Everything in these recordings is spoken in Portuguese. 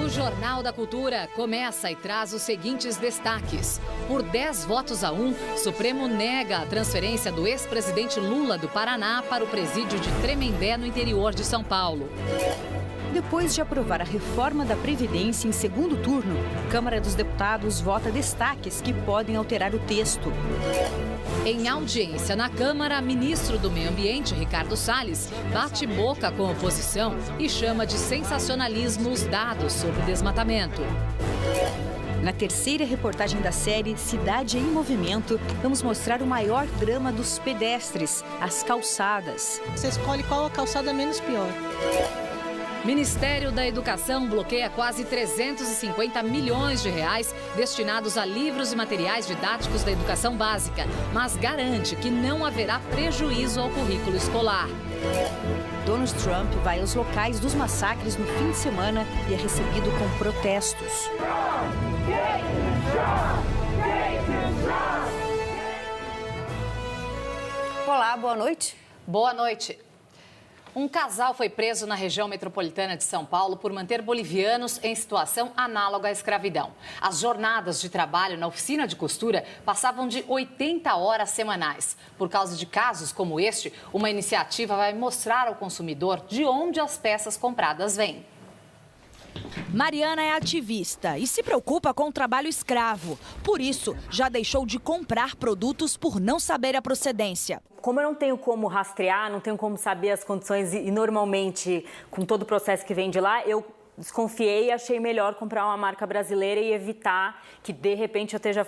O Jornal da Cultura começa e traz os seguintes destaques. Por 10 votos a 1, Supremo nega a transferência do ex-presidente Lula do Paraná para o presídio de Tremembé, no interior de São Paulo. Depois de aprovar a reforma da Previdência em segundo turno, a Câmara dos Deputados vota destaques que podem alterar o texto. Em audiência na Câmara, ministro do Meio Ambiente, Ricardo Salles, bate boca com a oposição e chama de sensacionalismo os dados sobre desmatamento. Na terceira reportagem da série Cidade em Movimento, vamos mostrar o maior drama dos pedestres, as calçadas. Você escolhe qual a calçada menos pior. Ministério da Educação bloqueia quase 350 milhões de reais destinados a livros e materiais didáticos da educação básica, mas garante que não haverá prejuízo ao currículo escolar. Donald Trump vai aos locais dos massacres no fim de semana e é recebido com protestos. Olá, boa noite. Boa noite. Um casal foi preso na região metropolitana de São Paulo por manter bolivianos em situação análoga à escravidão. As jornadas de trabalho na oficina de costura passavam de 80 horas semanais. Por causa de casos como este, uma iniciativa vai mostrar ao consumidor de onde as peças compradas vêm. Mariana é ativista e se preocupa com o trabalho escravo. Por isso, já deixou de comprar produtos por não saber a procedência. Como eu não tenho como rastrear, não tenho como saber as condições e normalmente, com todo o processo que vem de lá, eu desconfiei e achei melhor comprar uma marca brasileira e evitar que, de repente, eu esteja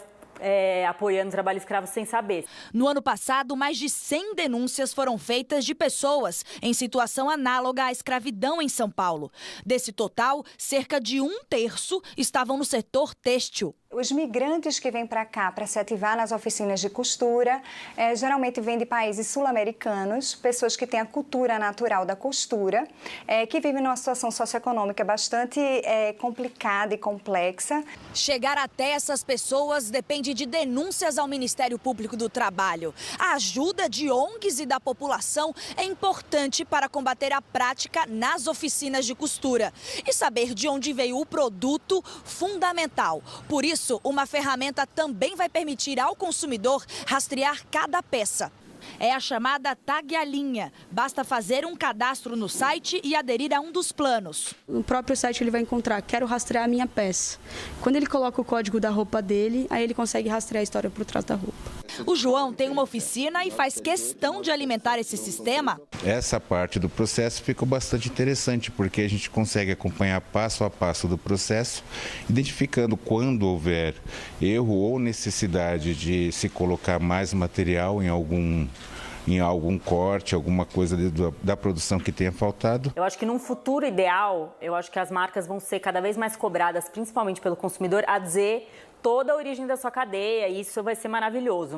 apoiando o trabalho escravo sem saber. No ano passado, mais de 100 denúncias foram feitas de pessoas em situação análoga à escravidão em São Paulo. Desse total, cerca de 1/3 estavam no setor têxtil. Os migrantes que vêm para cá para se ativar nas oficinas de costura, geralmente vêm de países sul-americanos, pessoas que têm a cultura natural da costura, que vivem numa situação socioeconômica bastante complicada e complexa. Chegar até essas pessoas depende de denúncias ao Ministério Público do Trabalho. A ajuda de ONGs e da população é importante para combater a prática nas oficinas de costura. E saber de onde veio o produto, fundamental. Por isso, uma ferramenta também vai permitir ao consumidor rastrear cada peça. É a chamada Tag a Linha. Basta fazer um cadastro no site e aderir a um dos planos. No próprio site ele vai encontrar, quero rastrear a minha peça. Quando ele coloca o código da roupa dele, aí ele consegue rastrear a história por trás da roupa. O João tem uma oficina e faz questão de alimentar esse sistema. Essa parte do processo ficou bastante interessante, porque a gente consegue acompanhar passo a passo do processo, identificando quando houver erro ou necessidade de se colocar mais material em algum corte, alguma coisa da produção que tenha faltado. Eu acho que num futuro ideal, eu acho que as marcas vão ser cada vez mais cobradas, principalmente pelo consumidor, a dizer toda a origem da sua cadeia, e isso vai ser maravilhoso.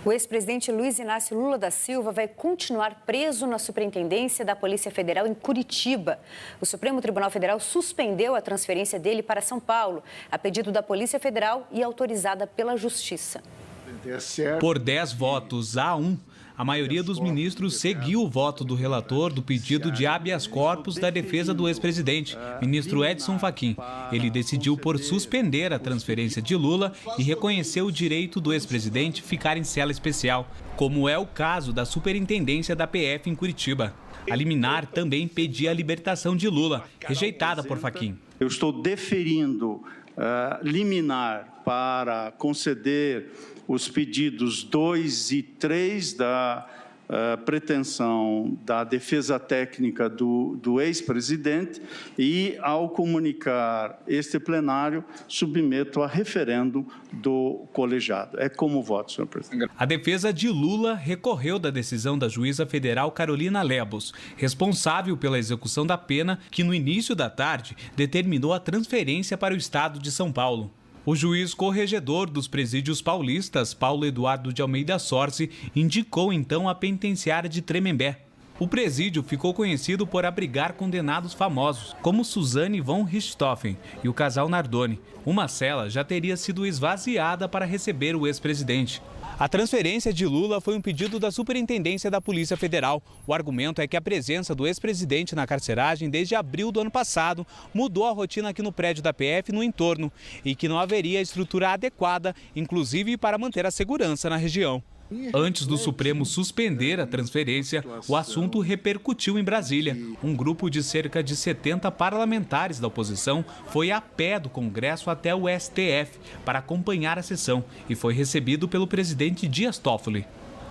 O ex-presidente Luiz Inácio Lula da Silva vai continuar preso na Superintendência da Polícia Federal em Curitiba. O Supremo Tribunal Federal suspendeu a transferência dele para São Paulo, a pedido da Polícia Federal e autorizada pela Justiça. Por 10 votos a 1, a maioria dos ministros seguiu o voto do relator do pedido de habeas corpus da defesa do ex-presidente, ministro Edson Fachin. Ele decidiu por suspender a transferência de Lula e reconheceu o direito do ex-presidente ficar em cela especial, como é o caso da superintendência da PF em Curitiba. A liminar também pedia a libertação de Lula, rejeitada por Fachin. Eu estou deferindo liminar para conceder os pedidos 2 e 3 da pretensão da defesa técnica do ex-presidente e, ao comunicar este plenário, submeto a referendo do colegiado. É como voto, senhor presidente. A defesa de Lula recorreu da decisão da juíza federal Carolina Lebos, responsável pela execução da pena, que no início da tarde determinou a transferência para o estado de São Paulo. O juiz corregedor dos presídios paulistas, Paulo Eduardo de Almeida Sorce, indicou então a penitenciária de Tremembé. O presídio ficou conhecido por abrigar condenados famosos, como Suzane von Richthofen e o casal Nardoni. Uma cela já teria sido esvaziada para receber o ex-presidente. A transferência de Lula foi um pedido da Superintendência da Polícia Federal. O argumento é que a presença do ex-presidente na carceragem desde abril do ano passado mudou a rotina aqui no prédio da PF e no entorno e que não haveria estrutura adequada, inclusive para manter a segurança na região. Antes do Supremo suspender a transferência, o assunto repercutiu em Brasília. Um grupo de cerca de 70 parlamentares da oposição foi a pé do Congresso até o STF para acompanhar a sessão e foi recebido pelo presidente Dias Toffoli.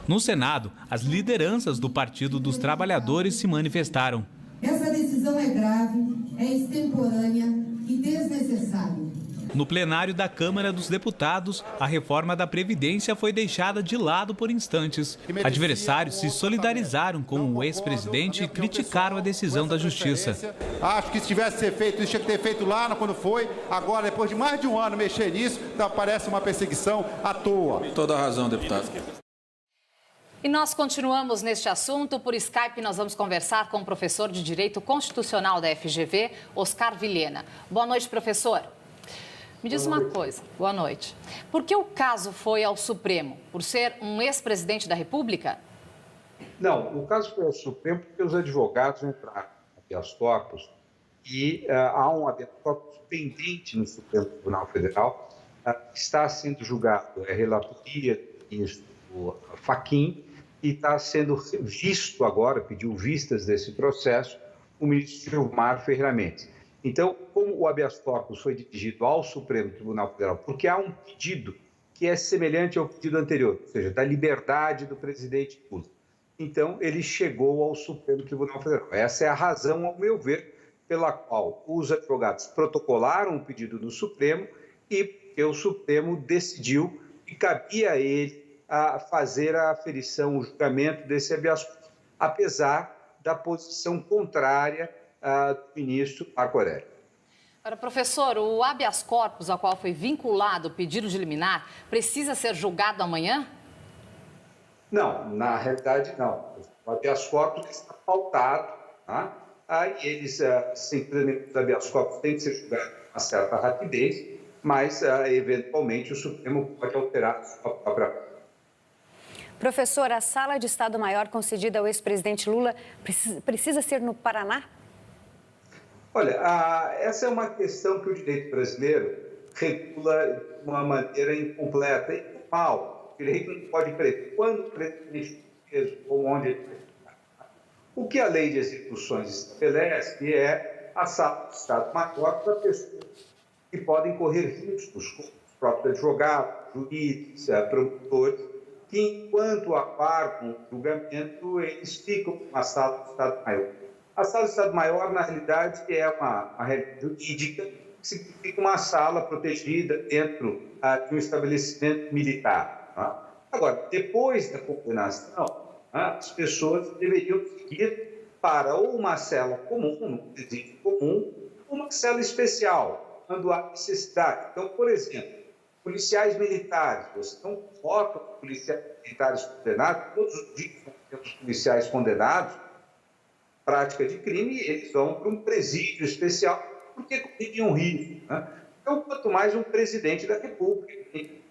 No Senado, as lideranças do Partido dos Trabalhadores se manifestaram. Essa decisão é grave, é extemporânea e desnecessária. No plenário da Câmara dos Deputados, a reforma da Previdência foi deixada de lado por instantes. Adversários se solidarizaram com o ex-presidente e criticaram a decisão da Justiça. Acho que se tivesse ser feito, isso tinha que ter feito lá quando foi. Agora, depois de mais de um ano mexer nisso, então parece uma perseguição à toa. Toda a razão, deputado. E nós continuamos neste assunto. Por Skype, nós vamos conversar com o professor de Direito Constitucional da FGV, Oscar Vilhena. Boa noite, professor. Me diz uma coisa, boa noite. Por que o caso foi ao Supremo? Por ser um ex-presidente da República? Não, o caso foi ao Supremo porque os advogados entraram no habeas corpus e há um habeas corpus pendente no Supremo Tribunal Federal que está sendo julgado, é relatoria do ministro Fachin, e está sendo visto agora, pediu vistas desse processo, o ministro Gilmar Ferreira Mendes. Então, como o habeas corpus foi dirigido ao Supremo Tribunal Federal, porque há um pedido que é semelhante ao pedido anterior, ou seja, da liberdade do presidente Lula. Então, ele chegou ao Supremo Tribunal Federal. Essa é a razão, ao meu ver, pela qual os advogados protocolaram o pedido no Supremo e o Supremo decidiu que cabia a ele a fazer a aferição, o julgamento desse habeas corpus, apesar da posição contrária do ministro Marco Aurélio. Agora, professor, o habeas corpus ao qual foi vinculado o pedido de liminar precisa ser julgado amanhã? Não, na realidade não. O habeas corpus está pautado, tá? Aí eles, simplesmente, os habeas corpus têm que ser julgados com uma certa rapidez, mas, eventualmente, o Supremo pode alterar a sua própria. Professor, a sala de Estado-Maior concedida ao ex-presidente Lula precisa ser no Paraná? Olha, essa é uma questão que o direito brasileiro regula de uma maneira incompleta e informal. O direito não pode prever quando o presidente preso ou onde ele é. O que a lei de execuções estabelece é a sala de Estado-Maior para pessoas que podem correr riscos, como os próprios advogados, juízes, promotores, que enquanto aguardam o julgamento, eles ficam na sala de Estado-Maior. A sala de Estado-Maior, na realidade, é uma regra jurídica, que significa uma sala protegida dentro de um estabelecimento militar. Tá? Agora, depois da condenação, as pessoas deveriam seguir para ou uma cela comum, um presídio comum, ou uma cela especial, quando há necessidade. Então, por exemplo, policiais militares, você não coloca policiais militares condenados, todos os dias temos policiais condenados, prática de crime, eles vão para um presídio especial, porque corriam risco. Né? Então, quanto mais um presidente da República,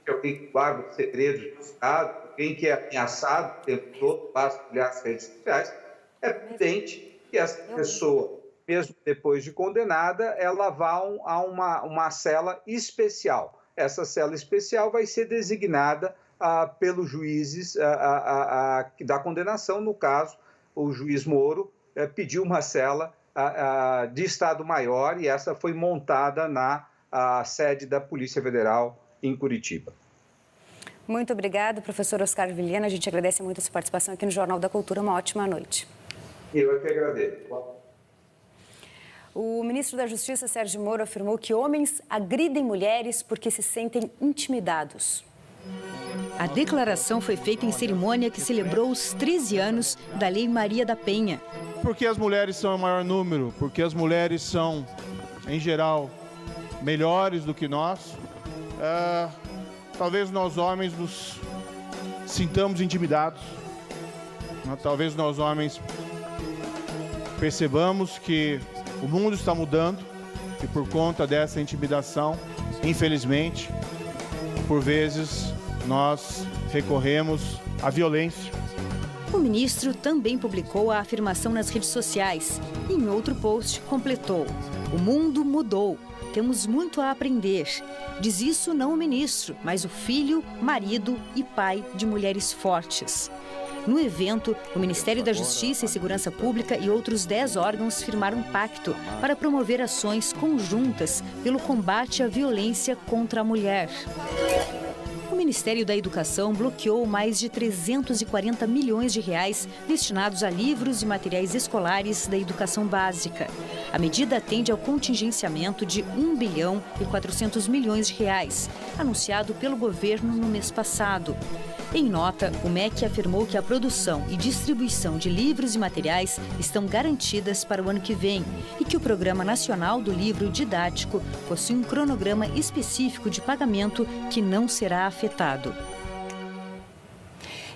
alguém que guarda os segredos do Estado, alguém que é ameaçado o tempo todo, basta olhar as redes sociais, é evidente que essa pessoa, mesmo depois de condenada, ela vá a uma cela especial. Essa cela especial vai ser designada pelos juízes da condenação, no caso, o juiz Moro, pediu uma cela de Estado-Maior e essa foi montada na sede da Polícia Federal em Curitiba. Muito obrigada, professor Oscar Vilhena. A gente agradece muito a sua participação aqui no Jornal da Cultura. Uma ótima noite. Eu é que agradeço. O ministro da Justiça, Sérgio Moro, afirmou que homens agridem mulheres porque se sentem intimidados. A declaração foi feita em cerimônia que celebrou os 13 anos da Lei Maria da Penha. Porque as mulheres são o maior número, porque as mulheres são, em geral, melhores do que nós, talvez nós homens nos sintamos intimidados, talvez nós homens percebamos que o mundo está mudando e por conta dessa intimidação, infelizmente, por vezes nós recorremos à violência. O ministro também publicou a afirmação nas redes sociais e em outro post completou: "O mundo mudou, temos muito a aprender." Diz isso não o ministro, mas o filho, marido e pai de mulheres fortes. No evento, o Ministério da Justiça e Segurança Pública e outros 10 órgãos firmaram um pacto para promover ações conjuntas pelo combate à violência contra a mulher. O Ministério da Educação bloqueou mais de 340 milhões de reais destinados a livros e materiais escolares da educação básica. A medida atende ao contingenciamento de 1 bilhão e 400 milhões de reais, anunciado pelo governo no mês passado. Em nota, o MEC afirmou que a produção e distribuição de livros e materiais estão garantidas para o ano que vem e que o Programa Nacional do Livro Didático possui um cronograma específico de pagamento que não será afetado.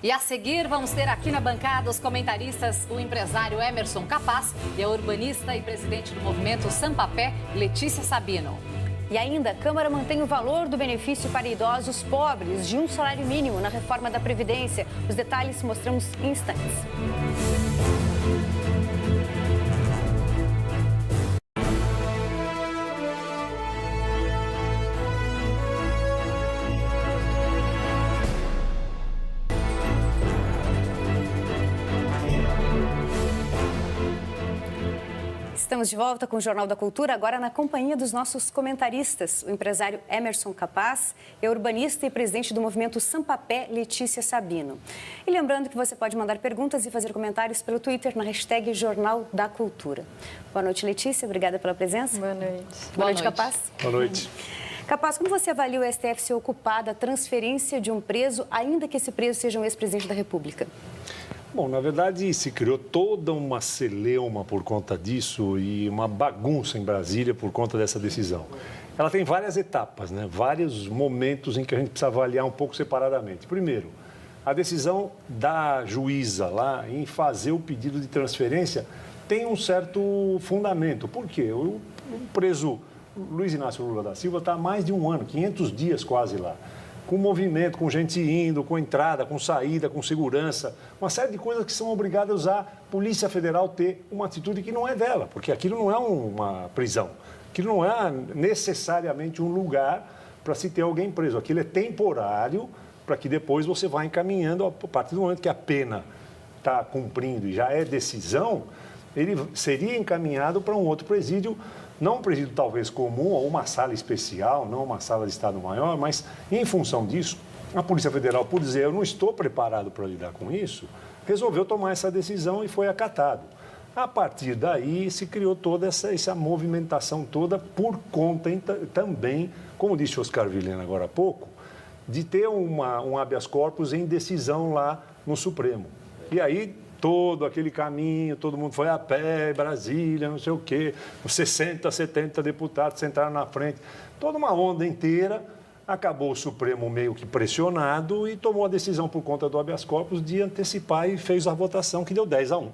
E a seguir, vamos ter aqui na bancada os comentaristas, o empresário Emerson Capaz e a urbanista e presidente do movimento Sampapé, Letícia Sabino. E ainda, a Câmara mantém o valor do benefício para idosos pobres de um salário mínimo na reforma da Previdência. Os detalhes mostramos em instantes. Estamos de volta com o Jornal da Cultura, agora na companhia dos nossos comentaristas, o empresário Emerson Capaz e a urbanista e presidente do movimento Sampapé, Letícia Sabino. E lembrando que você pode mandar perguntas e fazer comentários pelo Twitter na hashtag Jornal da Cultura. Boa noite, Letícia. Obrigada pela presença. Boa noite. Boa noite, Capaz. Boa noite. Capaz, como você avalia o STF ser ocupado da transferência de um preso, ainda que esse preso seja um ex-presidente da República? Bom, na verdade, se criou toda uma celeuma por conta disso e uma bagunça em Brasília por conta dessa decisão. Ela tem várias etapas, né? Vários momentos em que a gente precisa avaliar um pouco separadamente. Primeiro, a decisão da juíza lá em fazer o pedido de transferência tem um certo fundamento. Por quê? O preso Luiz Inácio Lula da Silva está há mais de um ano, 500 dias quase lá. Com movimento, com gente indo, com entrada, com saída, com segurança, uma série de coisas que são obrigadas a Polícia Federal ter uma atitude que não é dela, porque aquilo não é uma prisão, aquilo não é necessariamente um lugar para se ter alguém preso, aquilo é temporário para que depois você vá encaminhando, a partir do momento que a pena está cumprindo e já é decisão, ele seria encaminhado para um outro presídio, não um presídio talvez comum ou uma sala especial, não uma sala de Estado Maior, mas em função disso, a Polícia Federal, por dizer eu não estou preparado para lidar com isso, resolveu tomar essa decisão e foi acatado. A partir daí se criou toda essa movimentação toda por conta também, como disse Oscar Vilhena agora há pouco, de ter um habeas corpus em decisão lá no Supremo. E aí todo aquele caminho, todo mundo foi a pé, Brasília, não sei o quê, 60, 70 deputados sentaram na frente, toda uma onda inteira, acabou o Supremo meio que pressionado e tomou a decisão por conta do habeas corpus de antecipar e fez a votação que deu 10-1.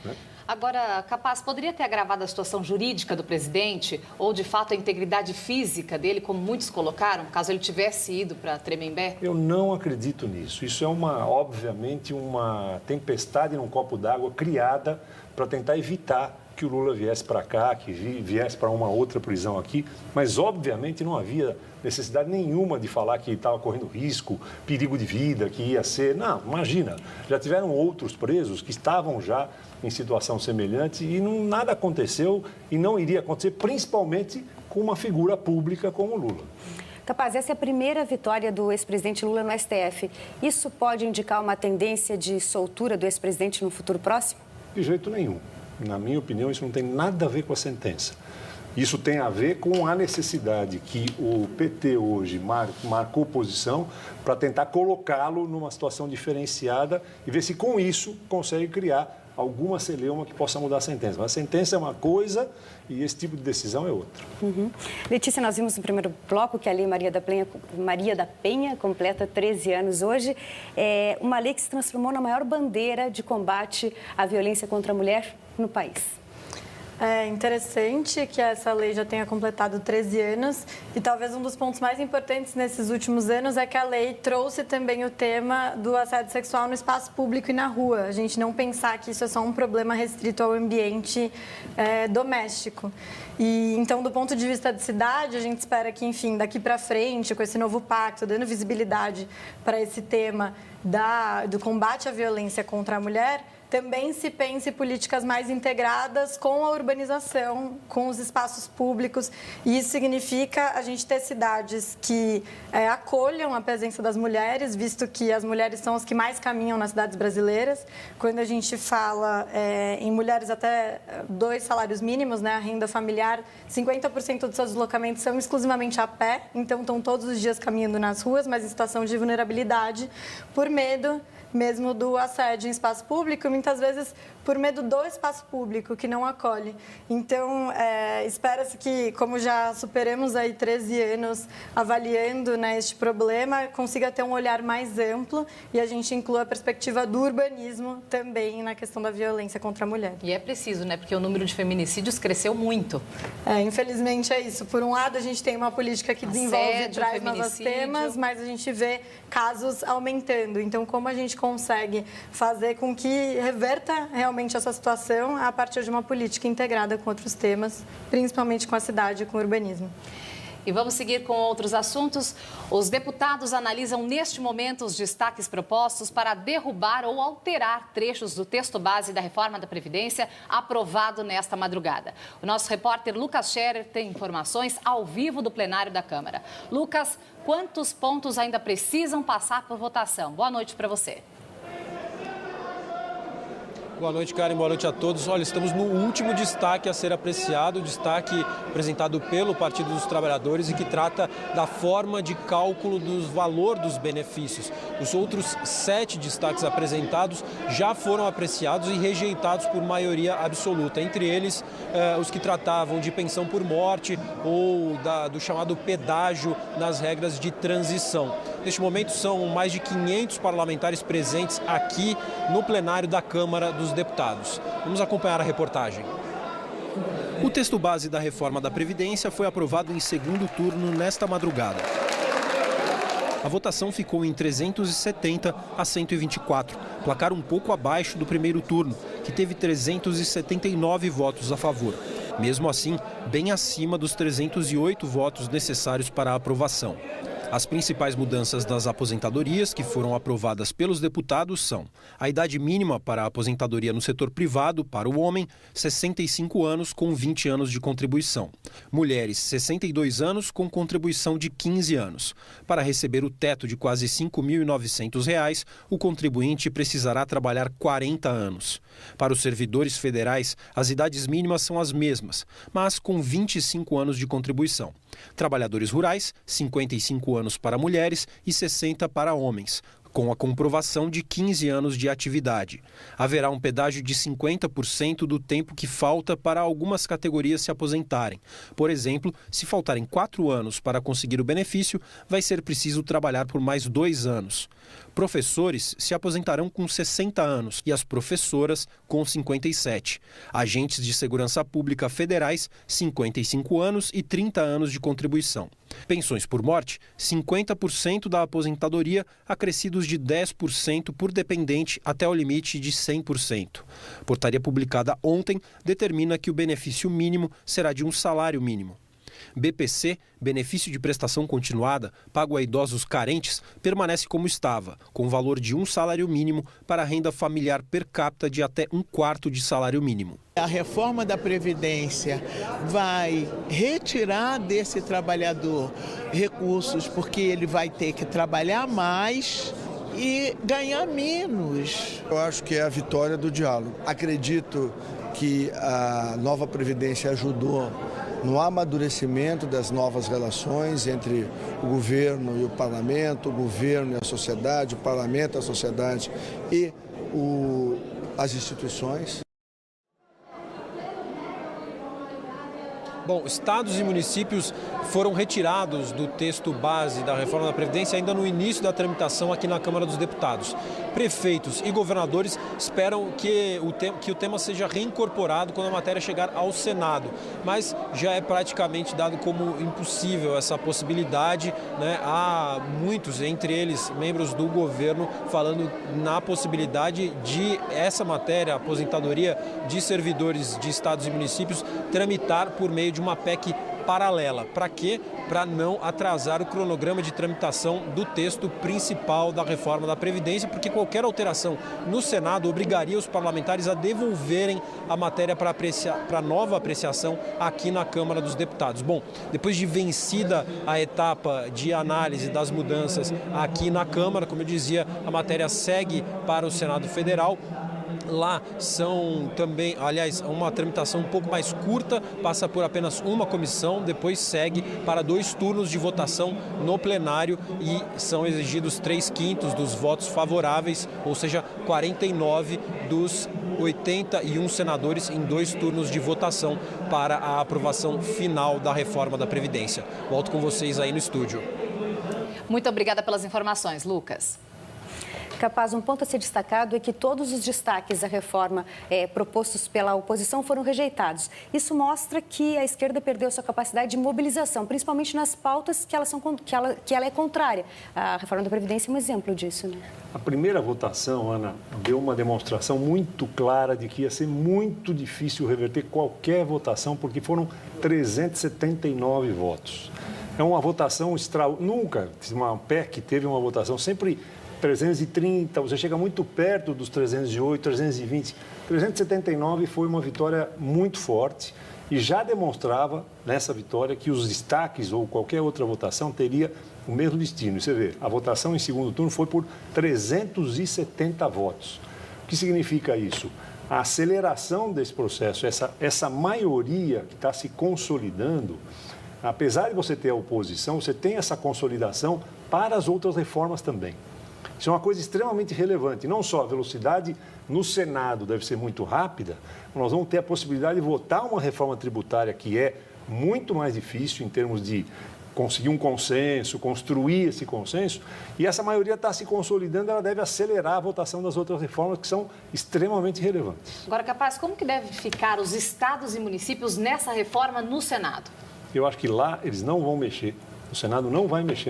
Né? Agora, Capaz, poderia ter agravado a situação jurídica do presidente ou, de fato, a integridade física dele, como muitos colocaram, caso ele tivesse ido para Tremembé? Eu não acredito nisso. Isso é, obviamente, uma tempestade num copo d'água criada para tentar evitar que o Lula viesse para cá, que viesse para uma outra prisão aqui, mas, obviamente, não havia necessidade nenhuma de falar que estava correndo risco, perigo de vida, que ia ser... Não, imagina, já tiveram outros presos que estavam já em situação semelhante e nada aconteceu e não iria acontecer, principalmente com uma figura pública como o Lula. Capaz, essa é a primeira vitória do ex-presidente Lula no STF. Isso pode indicar uma tendência de soltura do ex-presidente no futuro próximo? De jeito nenhum. Na minha opinião, isso não tem nada a ver com a sentença. Isso tem a ver com a necessidade que o PT hoje marcou posição para tentar colocá-lo numa situação diferenciada e ver se com isso consegue criar alguma celeuma que possa mudar a sentença. Mas a sentença é uma coisa e esse tipo de decisão é outra. Letícia, nós vimos no primeiro bloco que a Lei Maria da Penha completa 13 anos hoje. É uma lei que se transformou na maior bandeira de combate à violência contra a mulher no país. É interessante que essa lei já tenha completado 13 anos e talvez um dos pontos mais importantes nesses últimos anos é que a lei trouxe também o tema do assédio sexual no espaço público e na rua. A gente não pensar que isso é só um problema restrito ao ambiente doméstico. E então, do ponto de vista de cidade, a gente espera que, enfim, daqui para frente, com esse novo pacto, dando visibilidade para esse tema do combate à violência contra a mulher, também se pense políticas mais integradas com a urbanização, com os espaços públicos. E isso significa a gente ter cidades que acolham a presença das mulheres, visto que as mulheres são as que mais caminham nas cidades brasileiras. Quando a gente fala em mulheres até 2 salários mínimos, né, a renda familiar, 50% dos seus deslocamentos são exclusivamente a pé, então estão todos os dias caminhando nas ruas, mas em situação de vulnerabilidade, por medo mesmo do assédio em espaço público, muitas vezes por medo do espaço público, que não acolhe. Então, espera-se que, como já superamos aí 13 anos avaliando, né, este problema, consiga ter um olhar mais amplo e a gente inclua a perspectiva do urbanismo também na questão da violência contra a mulher. E é preciso, né, porque o número de feminicídios cresceu muito. Infelizmente é isso. Por um lado, a gente tem uma política que desenvolve e traz novos temas, mas a gente vê casos aumentando. Então, como a gente consegue fazer com que reverta realmente essa situação a partir de uma política integrada com outros temas, principalmente com a cidade e com o urbanismo. E vamos seguir com outros assuntos. Os deputados analisam neste momento os destaques propostos para derrubar ou alterar trechos do texto base da reforma da Previdência aprovado nesta madrugada. O nosso repórter Lucas Scherer tem informações ao vivo do plenário da Câmara. Lucas, quantos pontos ainda precisam passar por votação? Boa noite para você. Boa noite, Karen. Boa noite a todos. Olha, estamos no último destaque a ser apreciado, o destaque apresentado pelo Partido dos Trabalhadores e que trata da forma de cálculo do valor dos benefícios. Os outros 7 destaques apresentados já foram apreciados e rejeitados por maioria absoluta. Entre eles, os que tratavam de pensão por morte ou do chamado pedágio nas regras de transição. Neste momento, são mais de 500 parlamentares presentes aqui no plenário da Câmara dos Deputados. Vamos acompanhar a reportagem. O texto base da reforma da Previdência foi aprovado em segundo turno nesta madrugada. A votação ficou em 370 a 124, placar um pouco abaixo do primeiro turno, que teve 379 votos a favor. Mesmo assim, bem acima dos 308 votos necessários para a aprovação. As principais mudanças das aposentadorias que foram aprovadas pelos deputados são a idade mínima para a aposentadoria no setor privado para o homem, 65 anos com 20 anos de contribuição. Mulheres, 62 anos com contribuição de 15 anos. Para receber o teto de quase R$ 5.900, o contribuinte precisará trabalhar 40 anos. Para os servidores federais, as idades mínimas são as mesmas, mas com 25 anos de contribuição. Trabalhadores rurais, 55 anos para mulheres e 60 para homens, com a comprovação de 15 anos de atividade. Haverá um pedágio de 50% do tempo que falta para algumas categorias se aposentarem. Por exemplo, se faltarem 4 anos para conseguir o benefício, vai ser preciso trabalhar por mais 2 anos. Professores se aposentarão com 60 anos e as professoras com 57. Agentes de segurança pública federais, 55 anos e 30 anos de contribuição. Pensões por morte, 50% da aposentadoria, acrescidos de 10% por dependente até o limite de 100%. Portaria publicada ontem determina que o benefício mínimo será de um salário mínimo. BPC, benefício de prestação continuada, pago a idosos carentes, permanece como estava, com valor de um salário mínimo para a renda familiar per capita de até 1/4 de salário mínimo. A reforma da Previdência vai retirar desse trabalhador recursos porque ele vai ter que trabalhar mais e ganhar menos. Eu acho que é a vitória do diálogo. Acredito que a nova Previdência ajudou no amadurecimento das novas relações entre o governo e o parlamento, o governo e a sociedade, o parlamento e a sociedade e as instituições. Bom, estados e municípios foram retirados do texto base da reforma da Previdência ainda no início da tramitação aqui na Câmara dos Deputados. Prefeitos e governadores esperam que o tema seja reincorporado quando a matéria chegar ao Senado, mas já é praticamente dado como impossível essa possibilidade, né? Há muitos, entre eles membros do governo, falando na possibilidade de essa matéria, a aposentadoria de servidores de estados e municípios, tramitar por meio de uma PEC paralela. Para quê? Para não atrasar o cronograma de tramitação do texto principal da reforma da Previdência, porque qualquer alteração no Senado obrigaria os parlamentares a devolverem a matéria para nova apreciação aqui na Câmara dos Deputados. Bom, depois de vencida a etapa de análise das mudanças aqui na Câmara, como eu dizia, a matéria segue para o Senado Federal. Lá são também, aliás, uma tramitação um pouco mais curta, passa por apenas uma comissão, depois segue para 2 turnos de votação no plenário e são exigidos 3/5 dos votos favoráveis, ou seja, 49 dos 81 senadores em 2 turnos de votação para a aprovação final da reforma da Previdência. Volto com vocês aí no estúdio. Muito obrigada pelas informações, Lucas. Capaz, um ponto a ser destacado é que todos os destaques da reforma propostos pela oposição foram rejeitados. Isso mostra que a esquerda perdeu sua capacidade de mobilização, principalmente nas pautas que ela é contrária. A reforma da Previdência é um exemplo disso, né? A primeira votação, Ana, deu uma demonstração muito clara de que ia ser muito difícil reverter qualquer votação, porque foram 379 votos. É uma votação nunca uma PEC teve uma votação sempre 330, você chega muito perto dos 308, 320. 379 foi uma vitória muito forte e já demonstrava nessa vitória que os destaques ou qualquer outra votação teria o mesmo destino. E você vê, a votação em segundo turno foi por 370 votos. O que significa isso? A aceleração desse processo, essa maioria que está se consolidando, apesar de você ter a oposição, você tem essa consolidação para as outras reformas também. Isso é uma coisa extremamente relevante. Não só a velocidade no Senado deve ser muito rápida, nós vamos ter a possibilidade de votar uma reforma tributária que é muito mais difícil em termos de conseguir um consenso, construir esse consenso, e essa maioria está se consolidando, ela deve acelerar a votação das outras reformas que são extremamente relevantes. Agora, Capaz, como que deve ficar os estados e municípios nessa reforma no Senado? Eu acho que lá eles não vão mexer. O Senado não vai mexer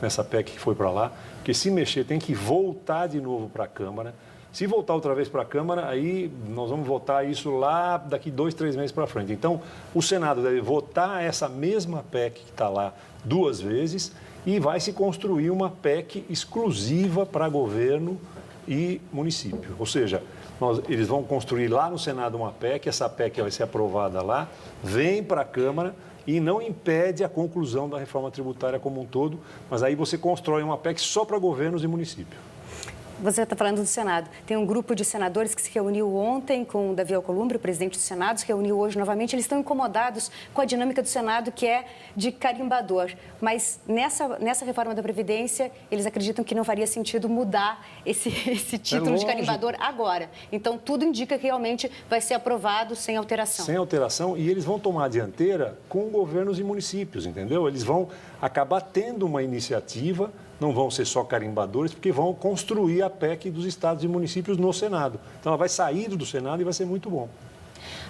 nessa PEC que foi para lá, porque se mexer tem que voltar de novo para a Câmara. Se voltar outra vez para a Câmara, aí nós vamos votar isso lá daqui 2, 3 meses para frente. Então, o Senado deve votar essa mesma PEC que está lá 2 vezes e vai se construir uma PEC exclusiva para governo e município. Ou seja, eles vão construir lá no Senado uma PEC, essa PEC vai ser aprovada lá, vem para a Câmara e não impede a conclusão da reforma tributária como um todo, mas aí você constrói uma PEC só para governos e municípios. Você está falando do Senado. Tem um grupo de senadores que se reuniu ontem com o Davi Alcolumbre, o presidente do Senado, se reuniu hoje novamente. Eles estão incomodados com a dinâmica do Senado, que é de carimbador. Mas nessa reforma da Previdência, eles acreditam que não faria sentido mudar esse título de carimbador agora. Então, tudo indica que realmente vai ser aprovado sem alteração. Sem alteração, e eles vão tomar a dianteira com governos e municípios, entendeu? Eles vão acabar tendo uma iniciativa, não vão ser só carimbadores, porque vão construir a PEC dos estados e municípios no Senado. Então, ela vai sair do Senado e vai ser muito bom.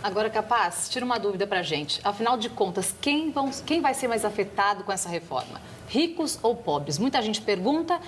Agora, Capaz, tira uma dúvida para a gente. Afinal de contas, quem vai ser mais afetado com essa reforma? Ricos ou pobres? Muita gente pergunta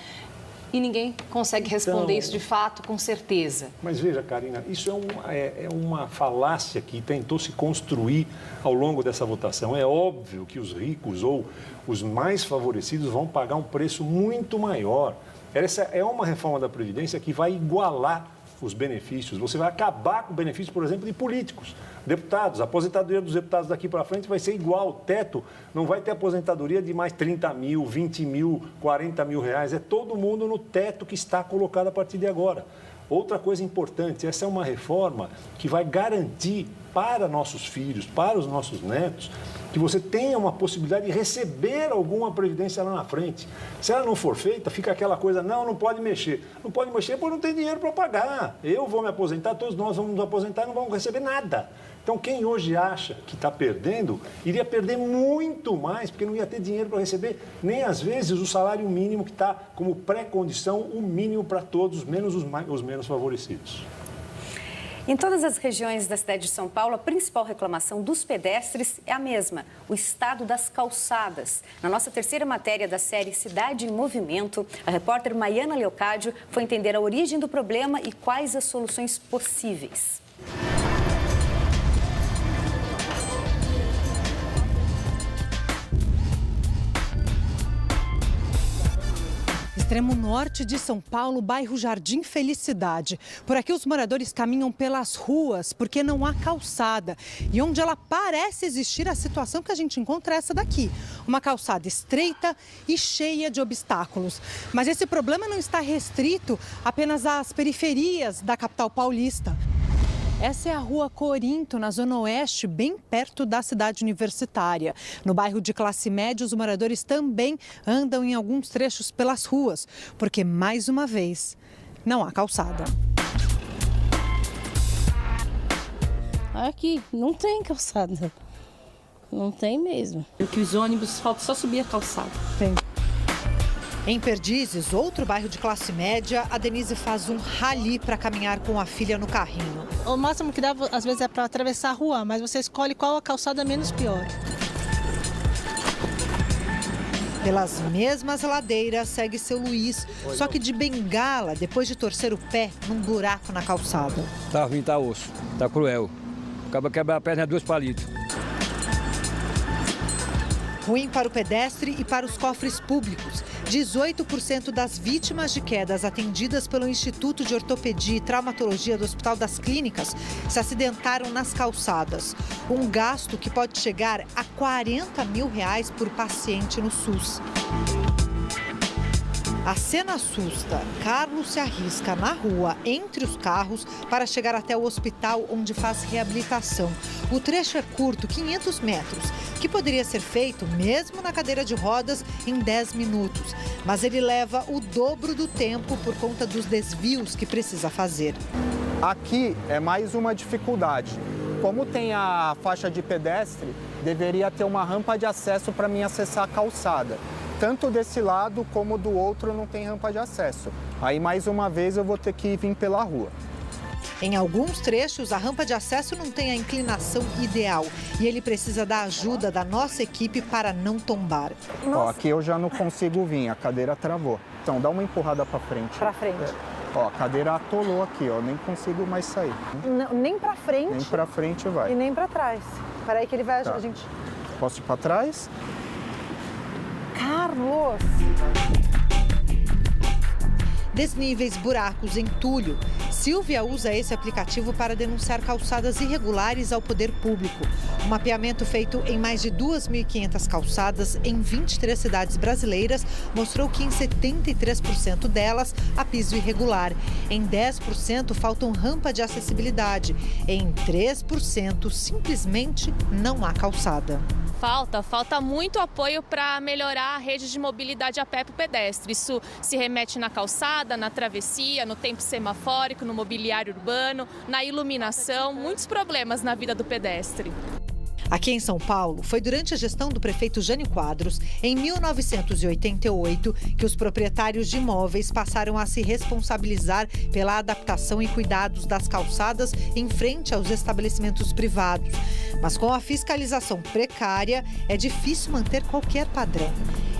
e ninguém consegue responder isso de fato com certeza. Mas veja, Karina, isso é uma falácia que tentou se construir ao longo dessa votação. É óbvio que os ricos ou os mais favorecidos vão pagar um preço muito maior. Essa é uma reforma da Previdência que vai igualar os benefícios. Você vai acabar com o benefício, por exemplo, de políticos, deputados. A aposentadoria dos deputados daqui para frente vai ser igual. O teto não vai ter aposentadoria de mais 30 mil, 20 mil, 40 mil reais. É todo mundo no teto que está colocado a partir de agora. Outra coisa importante, essa é uma reforma que vai garantir para nossos filhos, para os nossos netos, que você tenha uma possibilidade de receber alguma previdência lá na frente. Se ela não for feita, fica aquela coisa, não pode mexer. Não pode mexer porque não tem dinheiro para pagar. Eu vou me aposentar, todos nós vamos nos aposentar e não vamos receber nada. Então, quem hoje acha que está perdendo, iria perder muito mais, porque não ia ter dinheiro para receber nem, às vezes, o salário mínimo que está como pré-condição, o mínimo para todos, menos os menos favorecidos. Em todas as regiões da cidade de São Paulo, a principal reclamação dos pedestres é a mesma, o estado das calçadas. Na nossa terceira matéria da série Cidade em Movimento, a repórter Maiana Leocádio foi entender a origem do problema e quais as soluções possíveis. Extremo norte de São Paulo, bairro Jardim Felicidade. Por aqui os moradores caminham pelas ruas porque não há calçada. E onde ela parece existir, a situação que a gente encontra é essa daqui. Uma calçada estreita e cheia de obstáculos. Mas esse problema não está restrito apenas às periferias da capital paulista. Essa é a Rua Corinto, na Zona Oeste, bem perto da cidade universitária. No bairro de classe média, os moradores também andam em alguns trechos pelas ruas, porque, mais uma vez, não há calçada. Aqui não tem calçada, não tem mesmo. Porque os ônibus, falta só subir a calçada. Tem. Em Perdizes, outro bairro de classe média, a Denise faz um rally para caminhar com a filha no carrinho. O máximo que dá, às vezes, é para atravessar a rua, mas você escolhe qual a calçada menos pior. Pelas mesmas ladeiras segue seu Luiz, só que de bengala, depois de torcer o pé num buraco na calçada. Tá ruim, tá osso, tá cruel. Acaba quebrar a perna 2 palitos. Ruim para o pedestre e para os cofres públicos. 18% das vítimas de quedas atendidas pelo Instituto de Ortopedia e Traumatologia do Hospital das Clínicas se acidentaram nas calçadas. Um gasto que pode chegar a R$40 mil por paciente no SUS. A cena assusta. Carlos se arrisca na rua, entre os carros, para chegar até o hospital onde faz reabilitação. O trecho é curto, 500 metros, que poderia ser feito, mesmo na cadeira de rodas, em 10 minutos. Mas ele leva o dobro do tempo por conta dos desvios que precisa fazer. Aqui é mais uma dificuldade. Como tem a faixa de pedestre, deveria ter uma rampa de acesso para mim acessar a calçada. Tanto desse lado como do outro não tem rampa de acesso. Aí, mais uma vez, eu vou ter que vir pela rua. Em alguns trechos, a rampa de acesso não tem a inclinação ideal e ele precisa da ajuda da nossa equipe para não tombar. Ó, aqui eu já não consigo vir, a cadeira travou. Então, dá uma empurrada para frente. Para frente. Ó, a cadeira atolou aqui, ó, nem consigo mais sair. Não, nem para frente? Nem para frente vai. E nem para trás. Espera aí que ele vai tá. A gente... Posso ir para trás? Carlos! Desníveis, buracos, entulho. Silvia usa esse aplicativo para denunciar calçadas irregulares ao poder público. Um mapeamento feito em mais de 2.500 calçadas em 23 cidades brasileiras mostrou que em 73% delas há piso irregular. Em 10% faltam rampa de acessibilidade. Em 3% simplesmente não há calçada. Falta muito apoio para melhorar a rede de mobilidade a pé para o pedestre. Isso se remete na calçada, na travessia, no tempo semafórico, no mobiliário urbano, na iluminação, muitos problemas na vida do pedestre. Aqui em São Paulo, foi durante a gestão do prefeito Jânio Quadros, em 1988, que os proprietários de imóveis passaram a se responsabilizar pela adaptação e cuidados das calçadas em frente aos estabelecimentos privados. Mas com a fiscalização precária, é difícil manter qualquer padrão.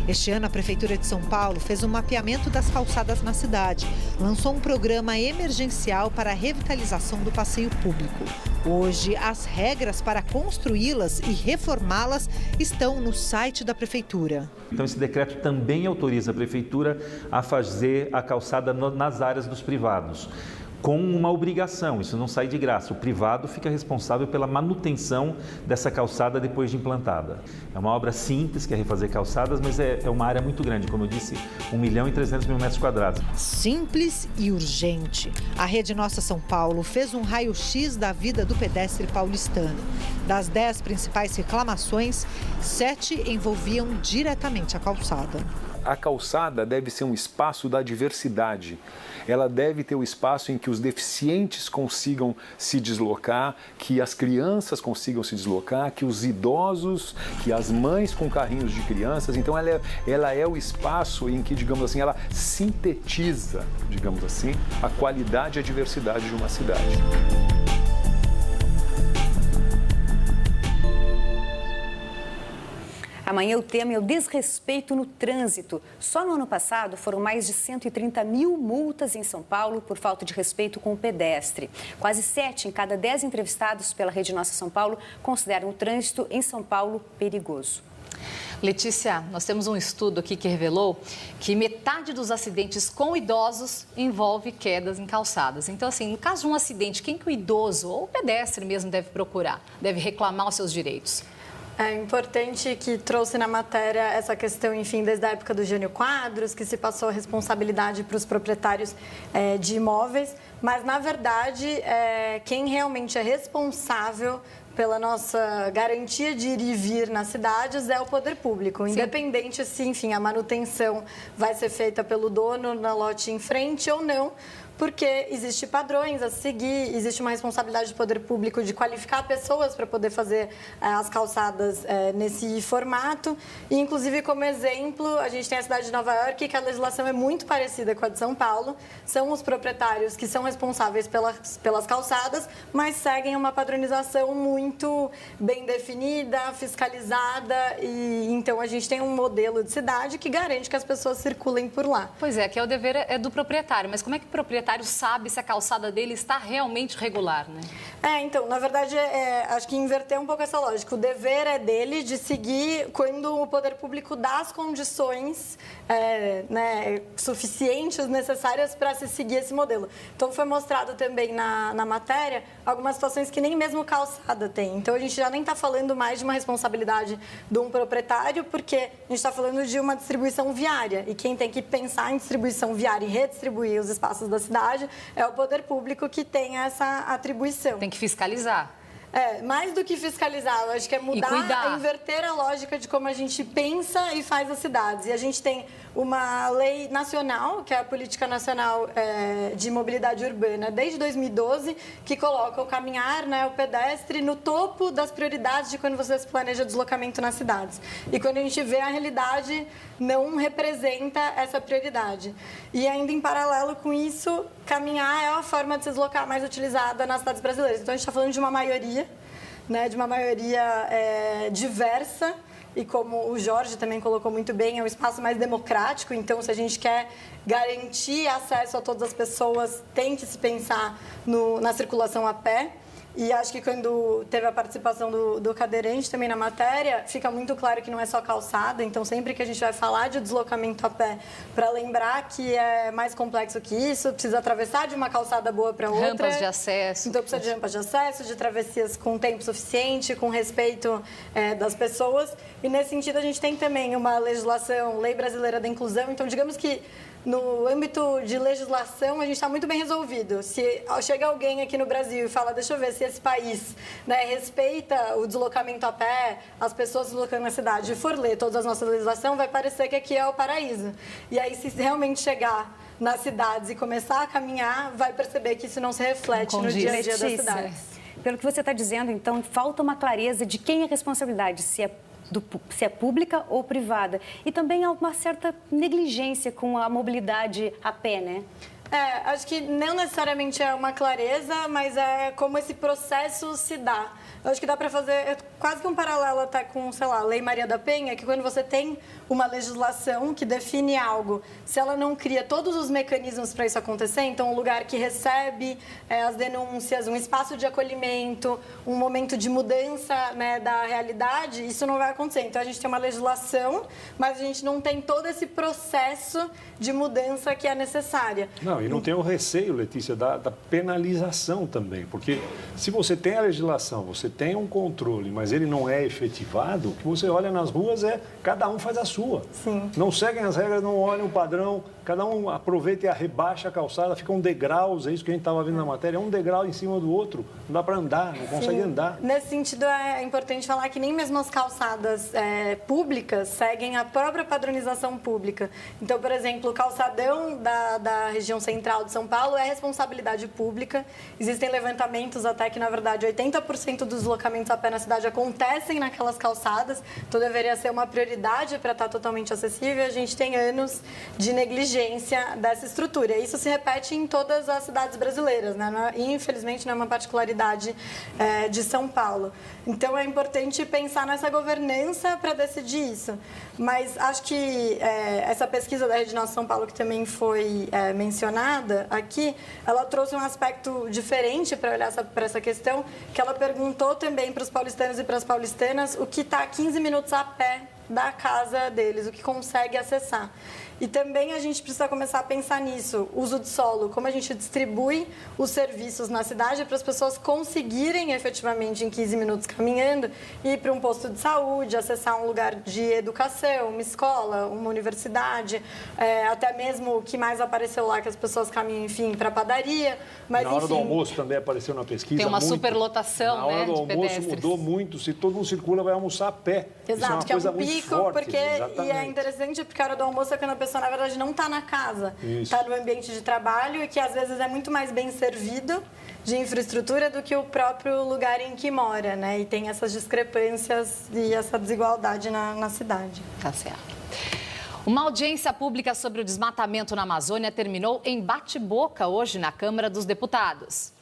Este ano, a Prefeitura de São Paulo fez um mapeamento das calçadas na cidade. Lançou um programa emergencial para a revitalização do passeio público. Hoje, as regras para construí-las e reformá-las estão no site da Prefeitura. Então, esse decreto também autoriza a Prefeitura a fazer a calçada nas áreas dos privados. com uma obrigação, isso não sai de graça. O privado fica responsável pela manutenção dessa calçada depois de implantada. É uma obra simples, que é refazer calçadas, mas é uma área muito grande, como eu disse, 1.300.000 metros quadrados. Simples e urgente. A Rede Nossa São Paulo fez um raio-x da vida do pedestre paulistano. Das 10 principais reclamações, 7 envolviam diretamente a calçada. A calçada deve ser um espaço da diversidade. Ela deve ter o espaço em que os deficientes consigam se deslocar, que as crianças consigam se deslocar, que os idosos, que as mães com carrinhos de crianças. Então, ela é o espaço em que, digamos assim, ela sintetiza, digamos assim, a qualidade e a diversidade de uma cidade. Amanhã o tema é o desrespeito no trânsito. Só no ano passado foram mais de 130 mil multas em São Paulo por falta de respeito com o pedestre. Quase 7 em cada 10 entrevistados pela Rede Nossa São Paulo consideram o trânsito em São Paulo perigoso. Letícia, nós temos um estudo aqui que revelou que metade dos acidentes com idosos envolve quedas em calçadas. Então, assim, no caso de um acidente, quem que o idoso ou o pedestre mesmo deve procurar? Deve reclamar os seus direitos? É importante que trouxe na matéria essa questão, enfim, desde a época do Jânio Quadros, que se passou a responsabilidade para os proprietários de imóveis, mas, na verdade, quem realmente é responsável pela nossa garantia de ir e vir nas cidades é o poder público, independente se, enfim, a manutenção vai ser feita pelo dono na lote em frente ou não, porque existem padrões a seguir, existe uma responsabilidade do poder público de qualificar pessoas para poder fazer as calçadas nesse formato. E, inclusive, como exemplo, a gente tem a cidade de Nova York, que a legislação é muito parecida com a de São Paulo. São os proprietários que são responsáveis pelas calçadas, mas seguem uma padronização muito bem definida, fiscalizada. E então, a gente tem um modelo de cidade que garante que as pessoas circulem por lá. Pois é, que o dever é do proprietário. Mas como é que o proprietário sabe se a calçada dele está realmente regular, né? Então, na verdade, acho que inverter um pouco essa lógica. O dever é dele de seguir quando o poder público dá as condições suficientes, necessárias para se seguir esse modelo. Então, foi mostrado também na matéria algumas situações que nem mesmo calçada tem. Então, a gente já nem está falando mais de uma responsabilidade de um proprietário, porque a gente está falando de uma distribuição viária. E quem tem que pensar em distribuição viária e redistribuir os espaços da cidade é o poder público que tem essa atribuição. Tem que fiscalizar. Mais do que fiscalizar, eu acho que é mudar, inverter a lógica de como a gente pensa e faz as cidades. E a gente tem uma lei nacional, que é a Política Nacional de Mobilidade Urbana, desde 2012, que coloca o caminhar, o pedestre, no topo das prioridades de quando você se planeja deslocamento nas cidades. E quando a gente vê a realidade, não representa essa prioridade. E ainda em paralelo com isso, caminhar é a forma de se deslocar mais utilizada nas cidades brasileiras. Então, a gente está falando de uma maioria, diversa, e como o Jorge também colocou muito bem, é um espaço mais democrático. Então, se a gente quer garantir acesso a todas as pessoas, tem que se pensar na circulação a pé. E acho que quando teve a participação do cadeirante também na matéria, fica muito claro que não é só calçada. Então, sempre que a gente vai falar de deslocamento a pé, para lembrar que é mais complexo que isso, precisa atravessar de uma calçada boa para outra. Rampas de acesso. Então, precisa de rampas de acesso, de travessias com tempo suficiente, com respeito das pessoas. E, nesse sentido, a gente tem também uma legislação, Lei Brasileira da Inclusão. Então, digamos que no âmbito de legislação, a gente está muito bem resolvido. Se chega alguém aqui no Brasil e fala, deixa eu ver se esse país respeita o deslocamento a pé, as pessoas deslocando na cidade, e for ler todas as nossas legislações, vai parecer que aqui é o paraíso. E aí, se realmente chegar nas cidades e começar a caminhar, vai perceber que isso não se reflete no dia a dia das cidades. Pelo que você está dizendo, então, falta uma clareza de quem é a responsabilidade, se é pública ou privada. E também há uma certa negligência com a mobilidade a pé, né? Acho que não necessariamente é uma clareza, mas é como esse processo se dá. Eu acho que dá para fazer quase que um paralelo até com, a Lei Maria da Penha, que quando você tem uma legislação que define algo, se ela não cria todos os mecanismos para isso acontecer, então um lugar que recebe as denúncias, um espaço de acolhimento, um momento de mudança da realidade, isso não vai acontecer. Então a gente tem uma legislação, mas a gente não tem todo esse processo de mudança que é necessária. Não, e não tem o receio, Letícia, da penalização também, porque se você tem a legislação, você tem um controle, mas ele não é efetivado, o que você olha nas ruas é cada um faz a sua. Sim. Não seguem as regras, não olham o padrão, cada um aproveita e arrebaixa a calçada, ficam degraus, é isso que a gente estava vendo na matéria, um degrau em cima do outro, não dá para andar, não consegue andar. Nesse sentido, é importante falar que nem mesmo as calçadas públicas seguem a própria padronização pública. Então, por exemplo, o calçadão da região central de São Paulo é responsabilidade pública. Existem levantamentos até que, na verdade, 80% dos deslocamentos a pé na cidade acontecem naquelas calçadas, então deveria ser uma prioridade para estar totalmente acessível. A gente tem anos de negligência dessa estrutura. E isso se repete em todas as cidades brasileiras, né? E, infelizmente, não é uma particularidade de São Paulo. Então, é importante pensar nessa governança para decidir isso. Mas acho que essa pesquisa da Rede Nossa São Paulo, que também foi mencionada aqui, ela trouxe um aspecto diferente para olhar para essa questão, que ela perguntou também para os paulistanos e para as paulistanas o que está a 15 minutos a pé da casa deles, o que consegue acessar. E também a gente precisa começar a pensar nisso, uso de solo, como a gente distribui os serviços na cidade para as pessoas conseguirem efetivamente em 15 minutos caminhando ir para um posto de saúde, acessar um lugar de educação, uma escola, uma universidade, até mesmo o que mais apareceu lá, que as pessoas caminham, enfim, para a padaria. Mas, na hora do almoço também apareceu na pesquisa. Tem uma superlotação, na hora do almoço mudou muito, se todo mundo circula vai almoçar a pé. Exato, que é um pico, forte, e é interessante porque a hora do almoço é quando a pessoa, na verdade, não está na casa, está no ambiente de trabalho e que, às vezes, é muito mais bem servido de infraestrutura do que o próprio lugar em que mora, né? E tem essas discrepâncias e essa desigualdade na cidade. Tá certo. Uma audiência pública sobre o desmatamento na Amazônia terminou em bate-boca hoje na Câmara dos Deputados.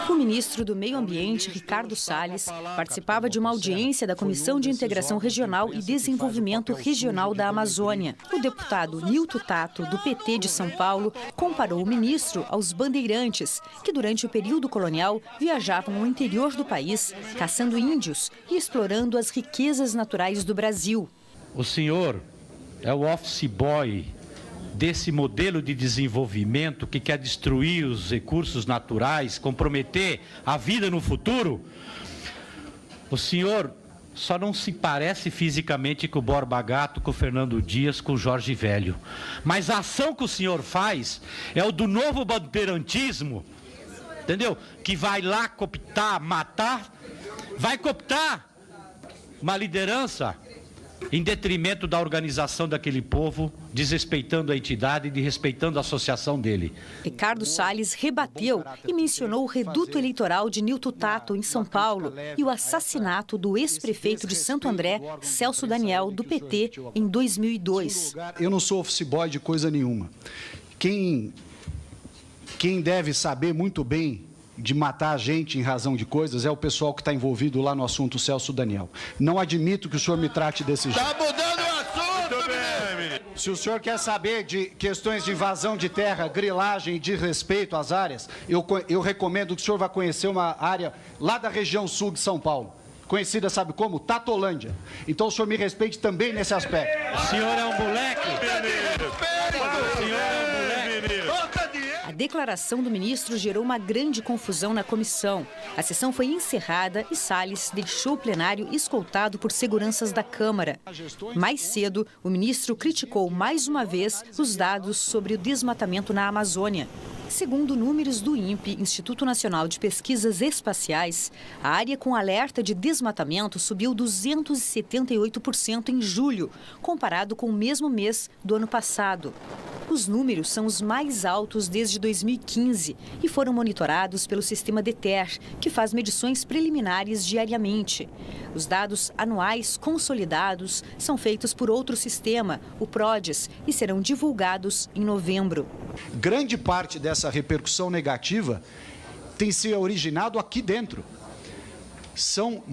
O ministro do Meio Ambiente, Ricardo Salles, participava de uma audiência da Comissão de Integração Regional e Desenvolvimento Regional da Amazônia. O deputado Nilton Tato, do PT de São Paulo, comparou o ministro aos bandeirantes, que durante o período colonial viajavam ao interior do país, caçando índios e explorando as riquezas naturais do Brasil. O senhor é o office boy desse modelo de desenvolvimento que quer destruir os recursos naturais, comprometer a vida no futuro. O senhor só não se parece fisicamente com o Borba Gato, com o Fernando Dias, com o Jorge Velho. Mas a ação que o senhor faz é o do novo bandeirantismo, entendeu? Que vai lá cooptar, matar, vai cooptar uma liderança em detrimento da organização daquele povo, desrespeitando a entidade e desrespeitando a associação dele. Ricardo Salles rebateu e mencionou o reduto eleitoral de Nilton Tato, em São Paulo, e o assassinato do ex-prefeito de Santo André, Celso Daniel, do PT, em 2002. Eu não sou office boy de coisa nenhuma. Quem deve saber muito bem de matar a gente em razão de coisas é o pessoal que está envolvido lá no assunto Celso Daniel. Não admito que o senhor me trate desse jeito. Está mudando o assunto, menino! Se o senhor quer saber de questões de invasão de terra, grilagem e de respeito às áreas, eu recomendo que o senhor vá conhecer uma área lá da região sul de São Paulo. Conhecida, sabe como? Tatolândia. Então o senhor me respeite também nesse aspecto. O senhor é um moleque? O senhor é um moleque? A declaração do ministro gerou uma grande confusão na comissão. A sessão foi encerrada e Salles deixou o plenário escoltado por seguranças da Câmara. Mais cedo, o ministro criticou mais uma vez os dados sobre o desmatamento na Amazônia. Segundo números do INPE, Instituto Nacional de Pesquisas Espaciais, a área com alerta de desmatamento subiu 278% em julho, comparado com o mesmo mês do ano passado. Os números são os mais altos desde 2015 e foram monitorados pelo sistema DETER, que faz medições preliminares diariamente. Os dados anuais consolidados são feitos por outro sistema, o PRODES, e serão divulgados em novembro. Grande parte dessa repercussão negativa tem se originado aqui dentro. São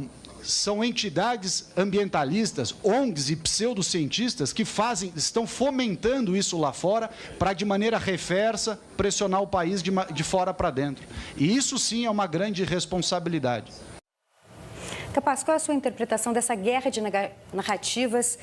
entidades ambientalistas, ONGs e pseudocientistas que estão fomentando isso lá fora para, de maneira reversa, pressionar o país de fora para dentro. E isso sim é uma grande responsabilidade. Capaz, qual é a sua interpretação dessa guerra de narrativas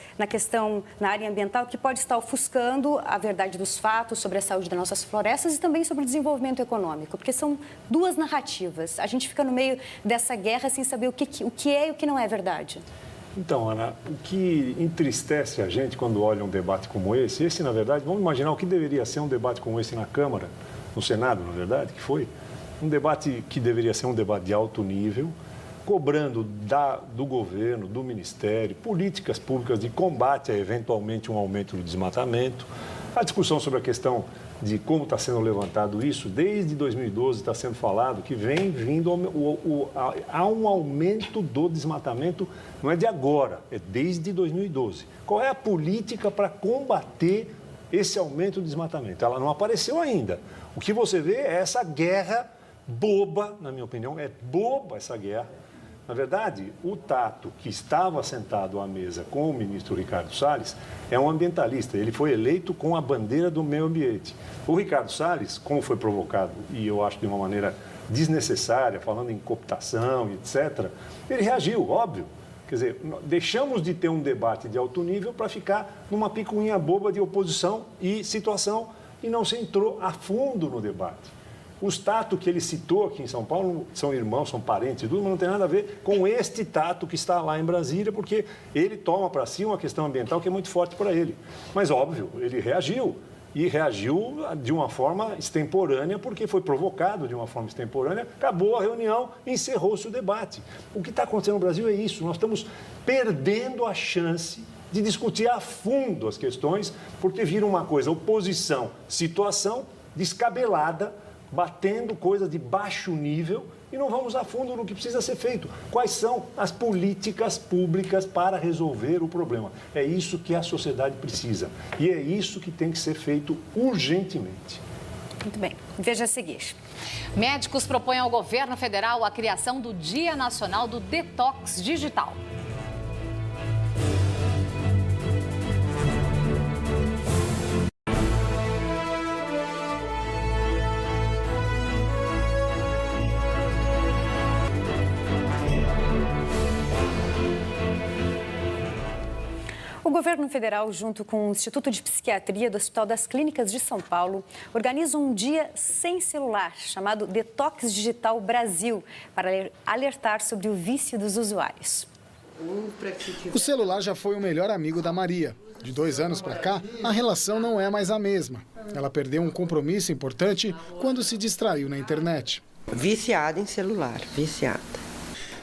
na área ambiental que pode estar ofuscando a verdade dos fatos sobre a saúde das nossas florestas e também sobre o desenvolvimento econômico? Porque são duas narrativas. A gente fica no meio dessa guerra sem saber o que é e o que não é verdade. Então, Ana, o que entristece a gente quando olha um debate como esse, na verdade, vamos imaginar o que deveria ser um debate como esse na Câmara, no Senado, na verdade, que foi um debate que deveria ser um debate de alto nível, cobrando do governo, do Ministério, políticas públicas de combate a eventualmente um aumento do desmatamento. A discussão sobre a questão de como está sendo levantado isso, desde 2012 está sendo falado que vem vindo há um aumento do desmatamento, não é de agora, é desde 2012. Qual é a política para combater esse aumento do desmatamento? Ela não apareceu ainda. O que você vê é essa guerra boba, na minha opinião, é boba essa guerra. Na verdade, o Tato, que estava sentado à mesa com o ministro Ricardo Salles, é um ambientalista. Ele foi eleito com a bandeira do meio ambiente. O Ricardo Salles, como foi provocado, e eu acho de uma maneira desnecessária, falando em cooptação, etc., ele reagiu, óbvio. Quer dizer, deixamos de ter um debate de alto nível para ficar numa picuinha boba de oposição e situação e não se entrou a fundo no debate. Os Tato que ele citou aqui em São Paulo são irmãos, são parentes, tudo, mas não tem nada a ver com este Tato que está lá em Brasília, porque ele toma para si uma questão ambiental que é muito forte para ele. Mas, óbvio, ele reagiu. E reagiu de uma forma extemporânea, porque foi provocado de uma forma extemporânea, acabou a reunião, encerrou-se o debate. O que está acontecendo no Brasil é isso, nós estamos perdendo a chance de discutir a fundo as questões, porque vira uma coisa, oposição, situação descabelada, batendo coisas de baixo nível e não vamos a fundo no que precisa ser feito. Quais são as políticas públicas para resolver o problema? É isso que a sociedade precisa e é isso que tem que ser feito urgentemente. Muito bem. Veja a seguir. Médicos propõem ao governo federal a criação do Dia Nacional do Detox Digital. O governo federal, junto com o Instituto de Psiquiatria do Hospital das Clínicas de São Paulo, organizam um dia sem celular, chamado Detox Digital Brasil, para alertar sobre o vício dos usuários. O celular já foi o melhor amigo da Maria. De 2 anos para cá, a relação não é mais a mesma. Ela perdeu um compromisso importante quando se distraiu na internet. Viciada em celular, viciada.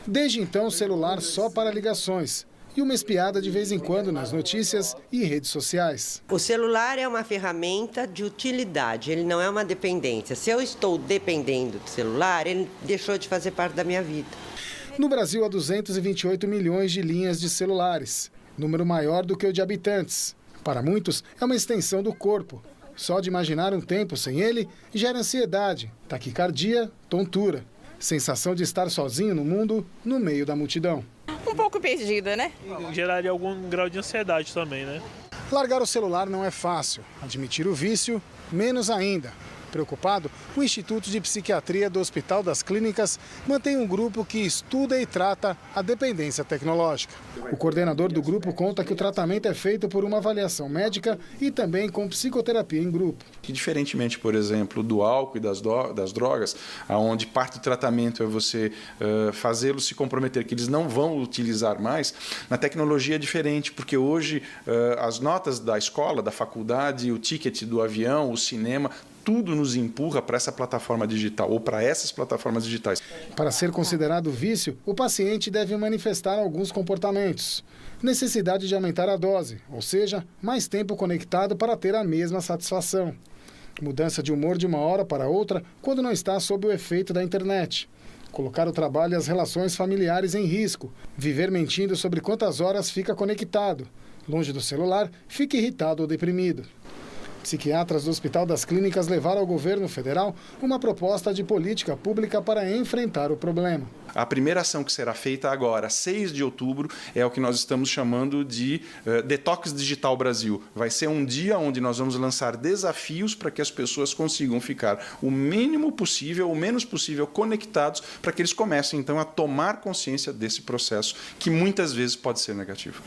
Desde então, o celular só para ligações. E uma espiada de vez em quando nas notícias e redes sociais. O celular é uma ferramenta de utilidade, ele não é uma dependência. Se eu estou dependendo do celular, ele deixou de fazer parte da minha vida. No Brasil, há 228 milhões de linhas de celulares, número maior do que o de habitantes. Para muitos, é uma extensão do corpo. Só de imaginar um tempo sem ele, gera ansiedade, taquicardia, tontura. Sensação de estar sozinho no mundo, no meio da multidão. Um pouco perdida, né? Geraria algum grau de ansiedade também, né? Largar o celular não é fácil. Admitir o vício, menos ainda. Preocupado, o Instituto de Psiquiatria do Hospital das Clínicas mantém um grupo que estuda e trata a dependência tecnológica. O coordenador do grupo conta que o tratamento é feito por uma avaliação médica e também com psicoterapia em grupo. Que diferentemente, por exemplo, do álcool e das drogas, onde parte do tratamento é você fazê-los se comprometer que eles não vão utilizar mais, na tecnologia é diferente, porque hoje as notas da escola, da faculdade, o ticket do avião, o cinema, tudo nos empurra para essa plataforma digital ou para essas plataformas digitais. Para ser considerado vício, o paciente deve manifestar alguns comportamentos. Necessidade de aumentar a dose, ou seja, mais tempo conectado para ter a mesma satisfação. Mudança de humor de uma hora para outra quando não está sob o efeito da internet. Colocar o trabalho e as relações familiares em risco. Viver mentindo sobre quantas horas fica conectado. Longe do celular, fica irritado ou deprimido. Psiquiatras do Hospital das Clínicas levaram ao governo federal uma proposta de política pública para enfrentar o problema. A primeira ação que será feita agora, 6 de outubro, é o que nós estamos chamando de Detox Digital Brasil. Vai ser um dia onde nós vamos lançar desafios para que as pessoas consigam ficar o mínimo possível, o menos possível conectados, para que eles comecem, então, a tomar consciência desse processo, que muitas vezes pode ser negativo.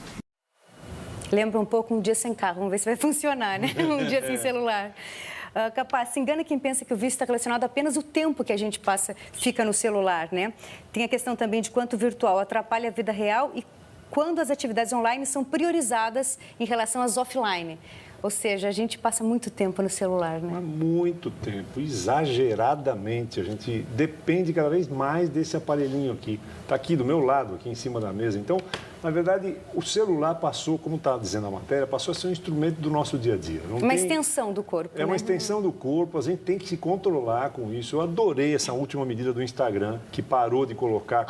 Lembra um pouco um dia sem carro, vamos ver se vai funcionar, né? Um dia sem celular. Capaz, se engana quem pensa que o vício está relacionado a apenas o tempo que a gente fica no celular, né? Tem a questão também de quanto o virtual atrapalha a vida real e quando as atividades online são priorizadas em relação às offline. Ou seja, a gente passa muito tempo no celular, né? Muito tempo, exageradamente. A gente depende cada vez mais desse aparelhinho aqui. Está aqui do meu lado, aqui em cima da mesa. Então, na verdade, o celular passou, como está dizendo a matéria, passou a ser um instrumento do nosso dia a dia. Uma extensão do corpo. É uma extensão do corpo, a gente tem que se controlar com isso. Eu adorei essa última medida do Instagram, que parou de colocar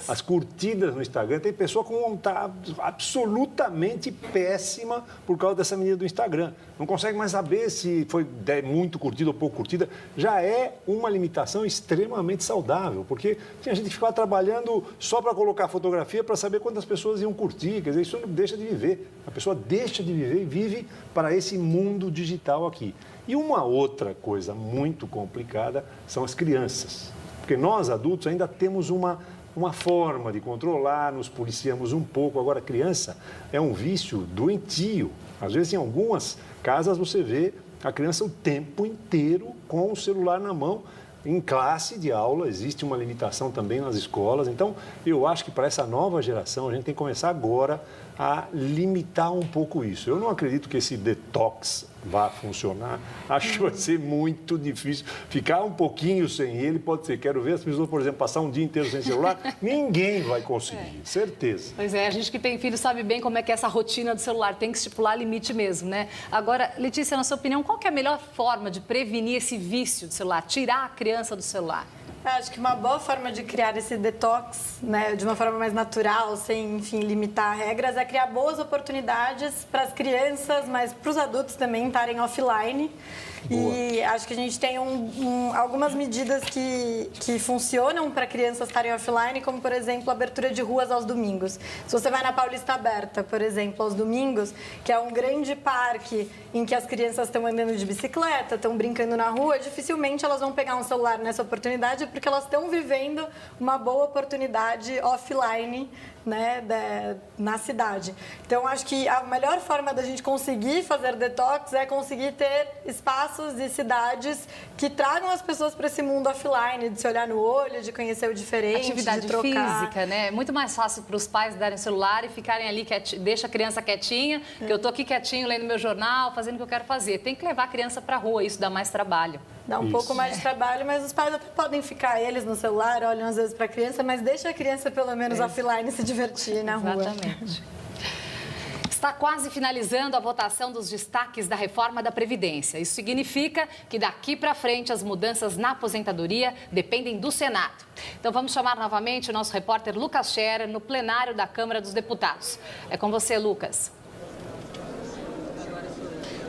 as curtidas no Instagram. Tem pessoa com vontade absolutamente péssima por causa dessa medida do Instagram. Não consegue mais saber se foi muito curtida ou pouco curtida. Já é uma limitação extremamente saudável, porque tinha gente que ficava trabalhando só para colocar fotografia para saber quantas pessoas iam curtir. Quer dizer, isso não deixa de viver. A pessoa deixa de viver e vive para esse mundo digital aqui. E uma outra coisa muito complicada são as crianças. Porque nós, adultos, ainda temos uma forma de controlar, nos policiamos um pouco. Agora, a criança é um vício doentio. Às vezes, em algumas casas, você vê a criança o tempo inteiro com o celular na mão. Em classe de aula, existe uma limitação também nas escolas. Então, eu acho que para essa nova geração, a gente tem que começar agora a limitar um pouco isso. Eu não acredito que esse detox vá funcionar. Acho que vai ser muito difícil. Ficar um pouquinho sem ele pode ser. Quero ver as pessoas, por exemplo, passar um dia inteiro sem celular. Ninguém vai conseguir, certeza. Pois é, a gente que tem filho sabe bem como é que é essa rotina do celular. Tem que estipular limite mesmo, né? Agora, Letícia, na sua opinião, qual que é a melhor forma de prevenir esse vício do celular? Tirar a criança do celular? Acho que uma boa forma de criar esse detox, né, de uma forma mais natural, sem, enfim, limitar regras, é criar boas oportunidades para as crianças, mas para os adultos também estarem offline. Boa. E acho que a gente tem algumas medidas que funcionam para crianças estarem offline, como, por exemplo, a abertura de ruas aos domingos. Se você vai na Paulista Aberta, por exemplo, aos domingos, que é um grande parque em que as crianças estão andando de bicicleta, estão brincando na rua, dificilmente elas vão pegar um celular nessa oportunidade, porque elas estão vivendo uma boa oportunidade offline, né, na cidade. Então, acho que a melhor forma da gente conseguir fazer detox é conseguir ter espaços e cidades que tragam as pessoas para esse mundo offline, de se olhar no olho, de conhecer o diferente, atividade de trocar. física, né? É muito mais fácil para os pais darem o celular e ficarem ali, deixa a criança quietinha, que eu tô aqui quietinho, lendo meu jornal, fazendo o que eu quero fazer. Tem que levar a criança para a rua, isso dá mais trabalho. Dá um pouco mais de trabalho, mas os pais até podem ficar eles no celular, olham às vezes para a criança, mas deixa a criança pelo menos offline se divertir na rua. Exatamente. Está quase finalizando a votação dos destaques da reforma da Previdência. Isso significa que daqui para frente as mudanças na aposentadoria dependem do Senado. Então vamos chamar novamente o nosso repórter Lucas Scherer no plenário da Câmara dos Deputados. É com você, Lucas.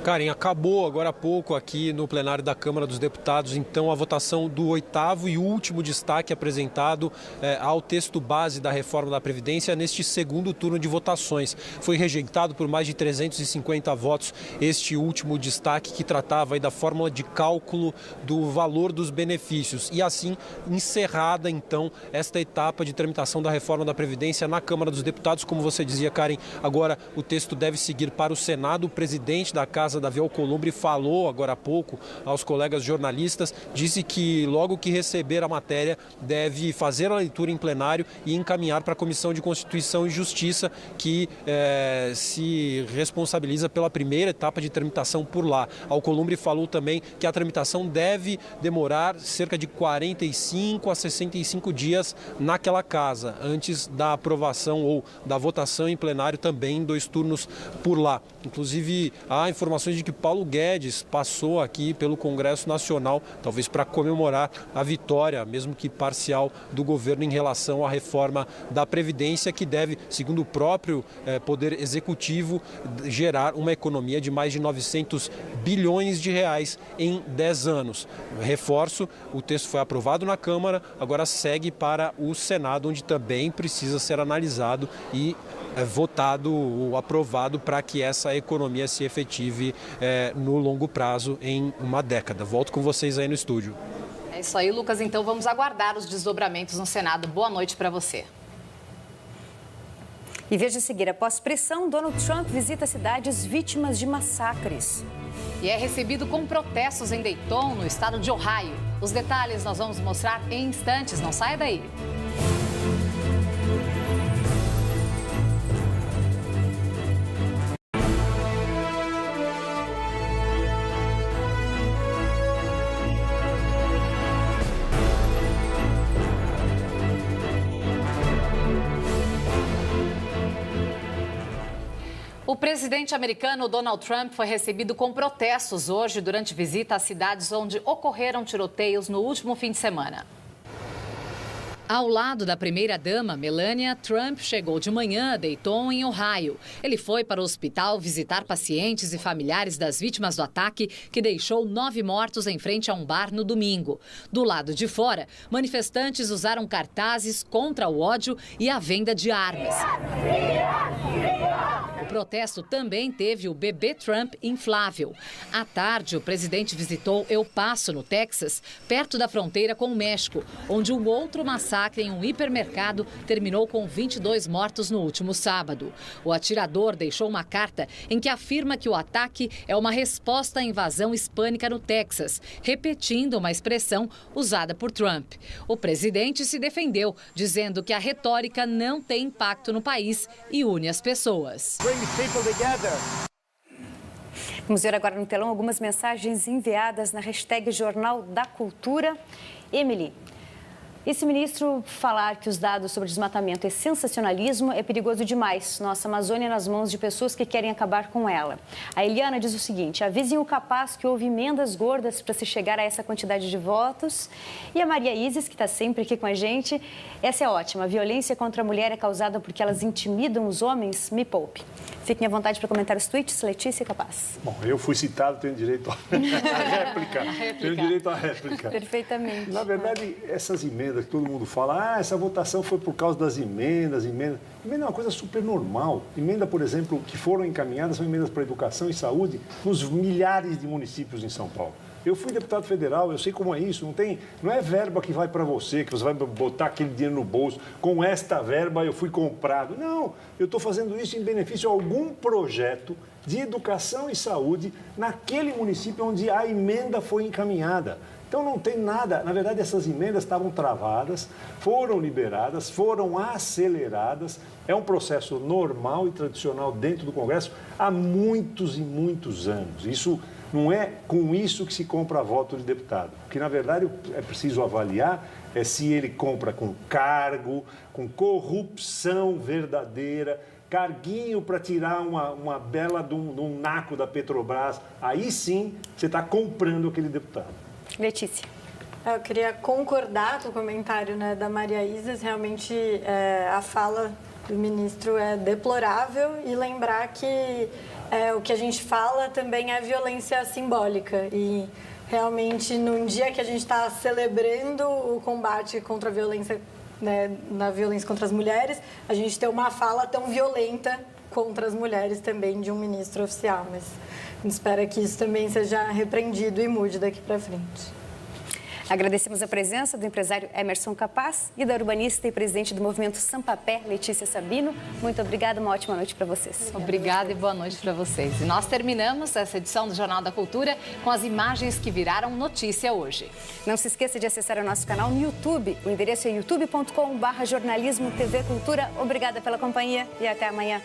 Karen, acabou agora há pouco aqui no plenário da Câmara dos Deputados, então, a votação do 8º e último destaque apresentado ao texto base da reforma da Previdência neste segundo turno de votações. Foi rejeitado por mais de 350 votos este último destaque que tratava aí da fórmula de cálculo do valor dos benefícios. E assim, encerrada então esta etapa de tramitação da reforma da Previdência na Câmara dos Deputados. Como você dizia, Karen, agora o texto deve seguir para o Senado. O presidente da Casa, Davi Alcolumbre, falou agora há pouco aos colegas jornalistas, disse que logo que receber a matéria deve fazer a leitura em plenário e encaminhar para a Comissão de Constituição e Justiça, que se responsabiliza pela primeira etapa de tramitação por lá. Alcolumbre falou também que a tramitação deve demorar cerca de 45 a 65 dias naquela casa, antes da aprovação ou da votação em plenário também em 2 turnos por lá. Inclusive, há informações informações de que Paulo Guedes passou aqui pelo Congresso Nacional, talvez para comemorar a vitória, mesmo que parcial, do governo em relação à reforma da Previdência, que deve, segundo o próprio Poder Executivo, gerar uma economia de mais de 900 bilhões de reais em 10 anos. Reforço, o texto foi aprovado na Câmara, agora segue para o Senado, onde também precisa ser analisado e votado ou aprovado para que essa economia se efetive no longo prazo, em uma década. Volto com vocês aí no estúdio. É isso aí, Lucas. Então vamos aguardar os desdobramentos no Senado. Boa noite para você. E veja a seguir, após pressão, Donald Trump visita cidades vítimas de massacres. E é recebido com protestos em Dayton, no estado de Ohio. Os detalhes nós vamos mostrar em instantes, não saia daí. O presidente americano Donald Trump foi recebido com protestos hoje durante visita às cidades onde ocorreram tiroteios no último fim de semana. Ao lado da primeira-dama, Melania, Trump chegou de manhã a Dayton, em Ohio. Ele foi para o hospital visitar pacientes e familiares das vítimas do ataque que deixou 9 mortos em frente a um bar no domingo. Do lado de fora, manifestantes usaram cartazes contra o ódio e a venda de armas. O protesto também teve o bebê Trump inflável. À tarde, o presidente visitou El Paso, no Texas, perto da fronteira com o México, onde um outro massacre em um hipermercado terminou com 22 mortos no último sábado. O atirador deixou uma carta em que afirma que o ataque é uma resposta à invasão hispânica no Texas, repetindo uma expressão usada por Trump. O presidente se defendeu, dizendo que a retórica não tem impacto no país e une as pessoas. Vamos ver agora no telão algumas mensagens enviadas na hashtag Jornal da Cultura. Emily, esse ministro falar que os dados sobre desmatamento é sensacionalismo é perigoso demais. Nossa Amazônia nas mãos de pessoas que querem acabar com ela. A Eliana diz o seguinte: avisem o capaz que houve emendas gordas para se chegar a essa quantidade de votos. E a Maria Isis, que está sempre aqui com a gente, essa é ótima. A violência contra a mulher é causada porque elas intimidam os homens? Me poupe. Fiquem à vontade para comentar os tweets, Letícia Capaz. Bom, eu fui citado, tenho direito à réplica. Tenho direito à réplica. Perfeitamente. Na verdade, essas emendas que todo mundo fala, essa votação foi por causa das emendas. Emenda é uma coisa super normal. Emenda, por exemplo, que foram encaminhadas são emendas para educação e saúde nos milhares de municípios em São Paulo. Eu fui deputado federal, eu sei como é isso, não é verba que vai para você, que você vai botar aquele dinheiro no bolso, com esta verba eu fui comprado. Não, eu estou fazendo isso em benefício a algum projeto de educação e saúde naquele município onde a emenda foi encaminhada. Então não tem nada, na verdade essas emendas estavam travadas, foram liberadas, foram aceleradas, é um processo normal e tradicional dentro do Congresso há muitos e muitos anos. Isso não é com isso que se compra voto de deputado, porque na verdade é preciso avaliar se ele compra com cargo, com corrupção verdadeira, carguinho para tirar uma bela de um naco da Petrobras, aí sim você está comprando aquele deputado. Letícia. Eu queria concordar com o comentário da Maria Isis. Realmente a fala do ministro é deplorável e lembrar que o que a gente fala também é violência simbólica. E realmente, num dia que a gente está celebrando o combate contra a violência, na violência contra as mulheres, a gente tem uma fala tão violenta contra as mulheres também de um ministro oficial. Mas a gente espera que isso também seja repreendido e mude daqui para frente. Agradecemos a presença do empresário Emerson Capaz e da urbanista e presidente do movimento Sampapé, Letícia Sabino. Muito obrigada, uma ótima noite para vocês. Obrigada e boa noite para vocês. E nós terminamos essa edição do Jornal da Cultura com as imagens que viraram notícia hoje. Não se esqueça de acessar o nosso canal no YouTube. O endereço é youtube.com/jornalismo TV Cultura. Obrigada pela companhia e até amanhã.